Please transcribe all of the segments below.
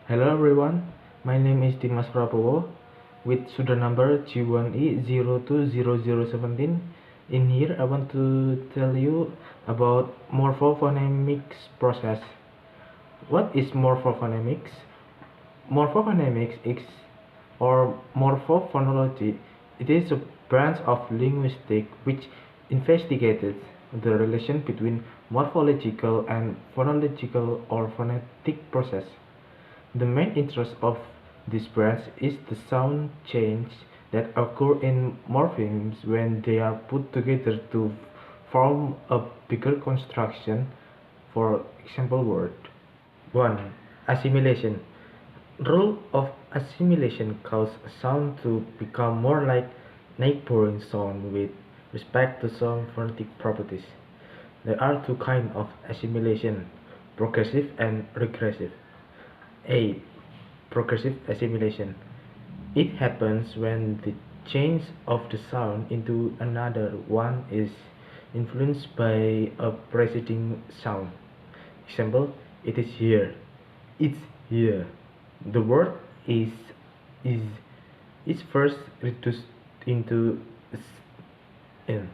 Hello everyone, my name is Dimas Prabowo with pseudo number G1E020017. In here I want to tell you about morphophonemics process. What is morphophonemics? Morphophonemics is or morphophonology. It is a branch of linguistics which investigated the relation between morphological and phonological or phonetic process. The main interest of this branch is the sound change that occur in morphemes when they are put together to form a bigger construction, for example word. 1. Assimilation. Rule of assimilation causes a sound to become more like neighboring sound with respect to some phonetic properties. There are two kinds of assimilation, progressive and regressive. A. Progressive assimilation. It happens when the change of the sound into another one is influenced by a preceding sound. Example, it is here. It's here. The word is is first reduced into in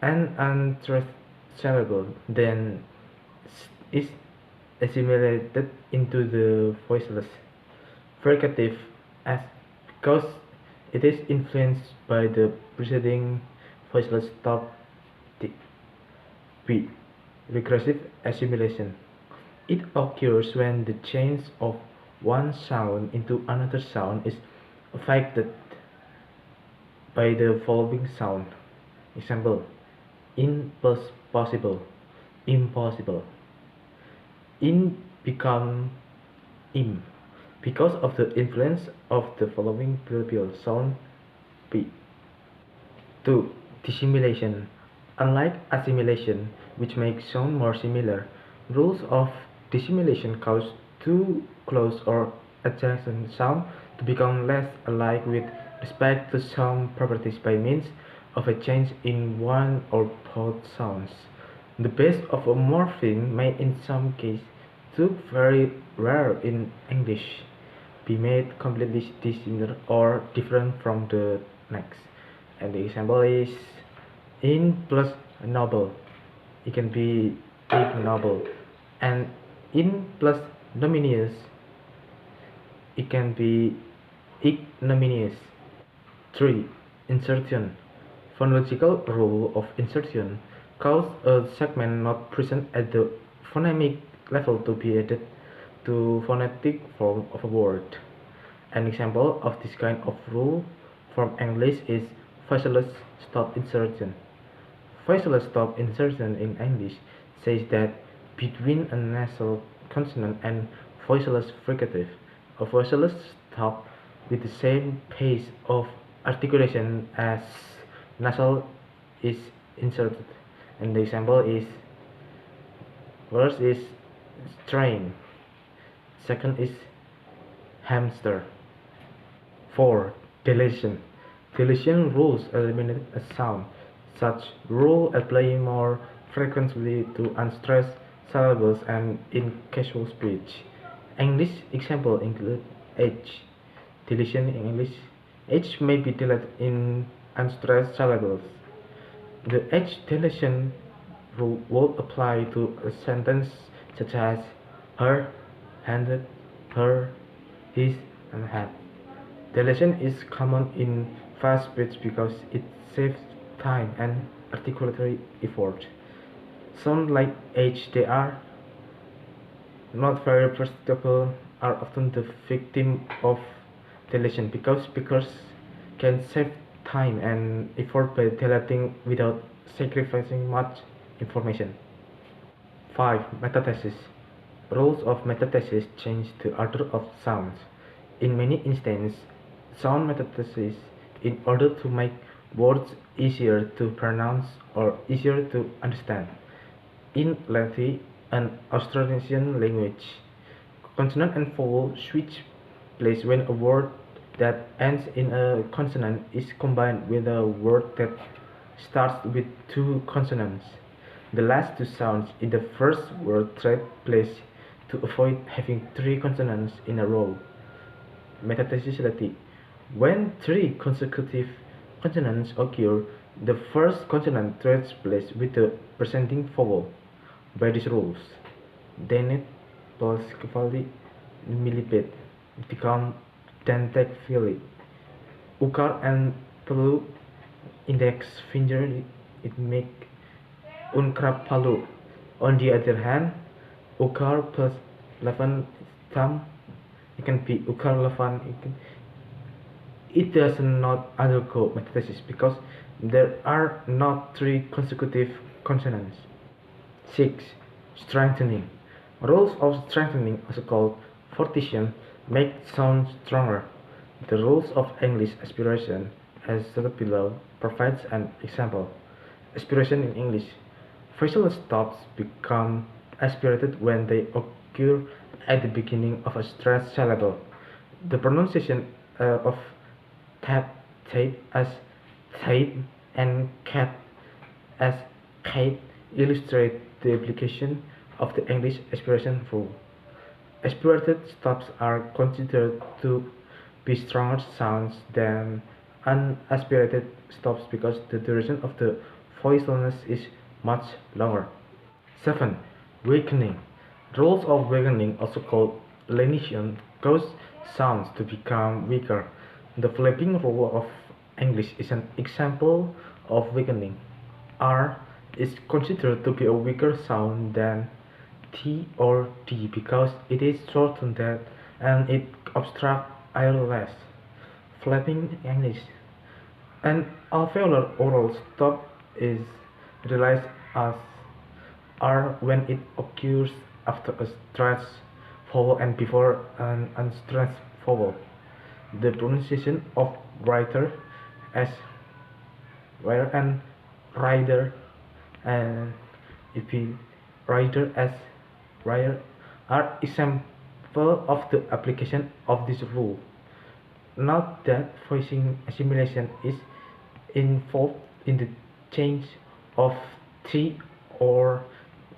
an untraceable, then is assimilated into the voiceless fricative as because it is influenced by the preceding voiceless stop. B. Regressive assimilation. It occurs when the change of one sound into another sound is affected by the following sound. Example: impossible, impossible. In become im because of the influence of the following bilabial sound b. 2. Dissimilation. Unlike assimilation, which makes sound more similar, rules of dissimilation cause two close or adjacent sounds to become less alike with respect to sound properties by means of a change in one or both sounds. The base of a morpheme may in some cases, though very rare in English, be made completely dissimilar or different from the next. And the example is in plus noble. It can be ignoble. And in plus ignominious, it can be ignominious. 3. Insertion. Phonological rule of insertion causes a segment not present at the phonemic level to be added to phonetic form of a word. An example of this kind of rule from English is voiceless stop insertion. Voiceless stop insertion in English says that between a nasal consonant and voiceless fricative, a voiceless stop with the same pace of articulation as nasal is inserted. And the example is first is train, second is hamster. 4. Deletion. Deletion rules eliminate a sound. Such rule apply more frequently to unstressed syllables and in casual speech. English example include H. Deletion in English. H may be deleted in unstressed syllables. The H deletion rule would apply to a sentence such as her, handed, her, his, and had. Deletion is common in fast speech because it saves time and articulatory effort. Sounds like H they are not very perceptible are often the victim of deletion because speakers can save time and effort by deleting without sacrificing much information. 5. Metathesis. Rules of metathesis change the order of sounds. In many instances, sound metathesis in order to make words easier to pronounce or easier to understand. In Latin and Austronesian language, consonant and vowel switch place when a word that ends in a consonant is combined with a word that starts with two consonants. The last two sounds in the first word trade place to avoid having three consonants in a row. Metatheticity. When three consecutive consonants occur, the first consonant trades place with the presenting vowel. By these rules, Dennett plus Cavalli millipede become Dentec-Philly. Ukar and Palu index finger it make Unkrap Palu. On the other hand, Ukar plus Levan thumb it can be Ukar Levan it does not undergo metathesis because there are not three consecutive consonants. 6. Strengthening. Rules of strengthening, also called fortition, make sound stronger. The rules of English aspiration, as stated below, provides an example. Aspiration in English. Facial stops become aspirated when they occur at the beginning of a stressed syllable. The pronunciation of tap, tape as tape and cat as kite illustrate the application of the English aspiration rule. Aspirated stops are considered to be stronger sounds than unaspirated stops because the duration of the voicelessness is much longer. 7. Weakening. Rules of weakening, also called lenition, cause sounds to become weaker. The flapping rule of English is an example of weakening. R is considered to be a weaker sound than T or D because it is shortened and it obstructs air less. Flapping English. An alveolar oral stop is realized as R when it occurs after a stressed vowel and before an unstressed vowel. The pronunciation of writer as writer and rider and if rider as rider are examples of the application of this rule. Note that voicing assimilation is involved in the change of T or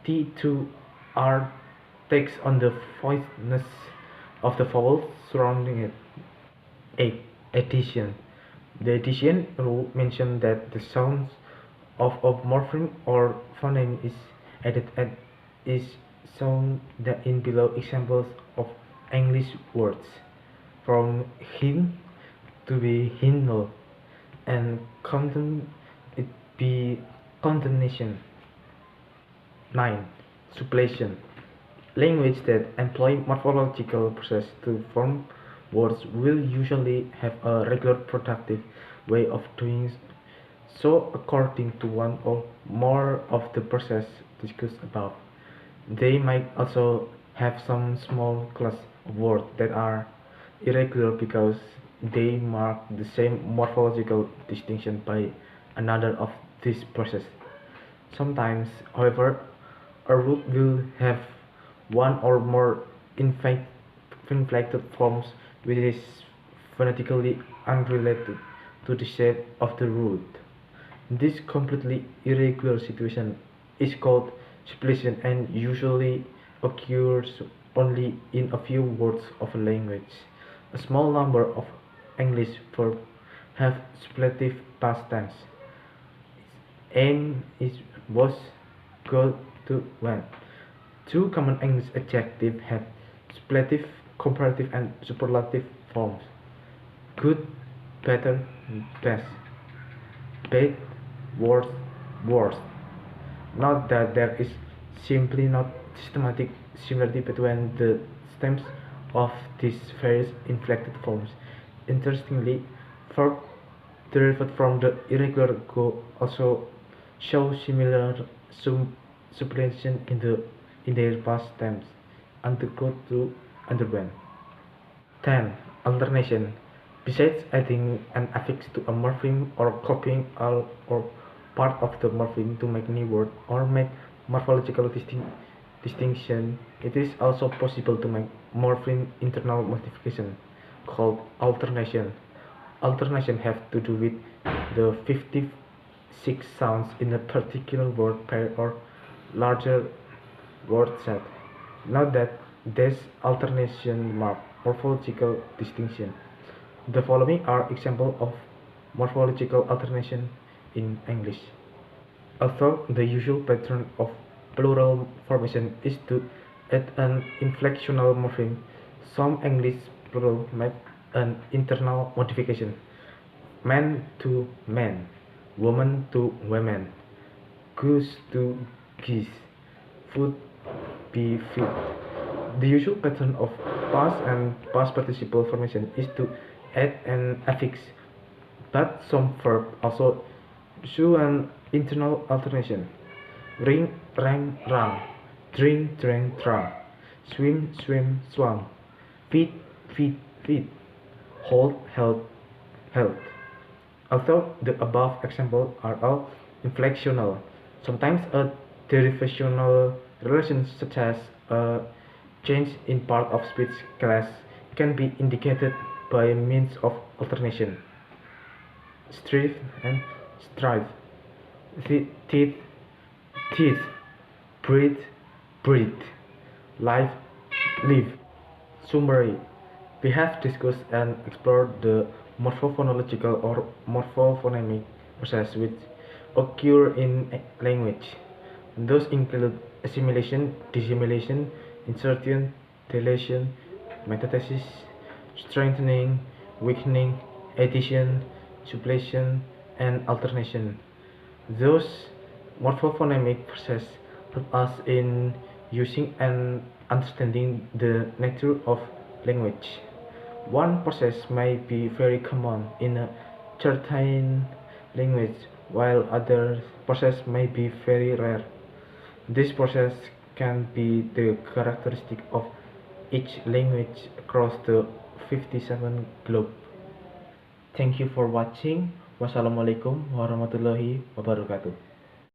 T to R takes on the voicelessness of the vowels surrounding it. 8. Addition. The addition rule mentions that the sound of a morpheme or phoneme is added and is shown in below examples of English words, from hin to be hindle and content it be condemnation. 9. Suppletion. Language that employ morphological process to form words will usually have a regular productive way of doing so according to one or more of the process discussed above. They might also have some small class of words that are irregular because they mark the same morphological distinction by another of these processes. Sometimes, however, a root will have one or more inflected forms which is phonetically unrelated to the shape of the root. This completely irregular situation is called suppletion and usually occurs only in a few words of a language. A small number of English verbs have suppletive past tense. Aim is was, go to, went. Two common English adjectives have suppletive, comparative, and superlative forms. Good, better, best. Bad, worse, worst. Note that there is simply not systematic similarity between the stems of these various inflected forms. Interestingly, verbs derived from the irregular go also show similar suppletion in their past tense, undergo to underwent. 10. Alternation. Besides adding an affix to a morpheme or copying all or part of the morpheme to make new word or make morphological distinction, it is also possible to make morpheme internal modification called alternation. Alternation have to do with the 56 sounds in a particular word pair or larger word set. Note that These alternations mark morphological distinction. The following are examples of morphological alternation in English. Although the usual pattern of plural formation is to add an inflectional morpheme, some English plural make an internal modification: man to man, woman to women, goose to geese, food be feet. The usual pattern of past and past participle formation is to add an affix, but some verbs also show an internal alternation: ring, rang, rang, drink, drank, drank, swim, swim, swam, feed, feed, feed, hold, held, held. Although the above examples are all inflectional, sometimes a derivational relation such as a change in part of speech class can be indicated by means of alternation. Strive and strive, teeth, teeth, breathe, breathe, life, live. Summary: we have discussed and explored the morphophonological or morphophonemic process which occur in language. Those include assimilation, dissimilation, insertion, deletion, metathesis, strengthening, weakening, addition, suppletion, and alternation. Those morphophonemic processes help us in using and understanding the nature of language. One process may be very common in a certain language, while other process may be very rare. This process can be the characteristic of each language across the 57 globe. Thank you for watching. Wassalamualaikum warahmatullahi wabarakatuh.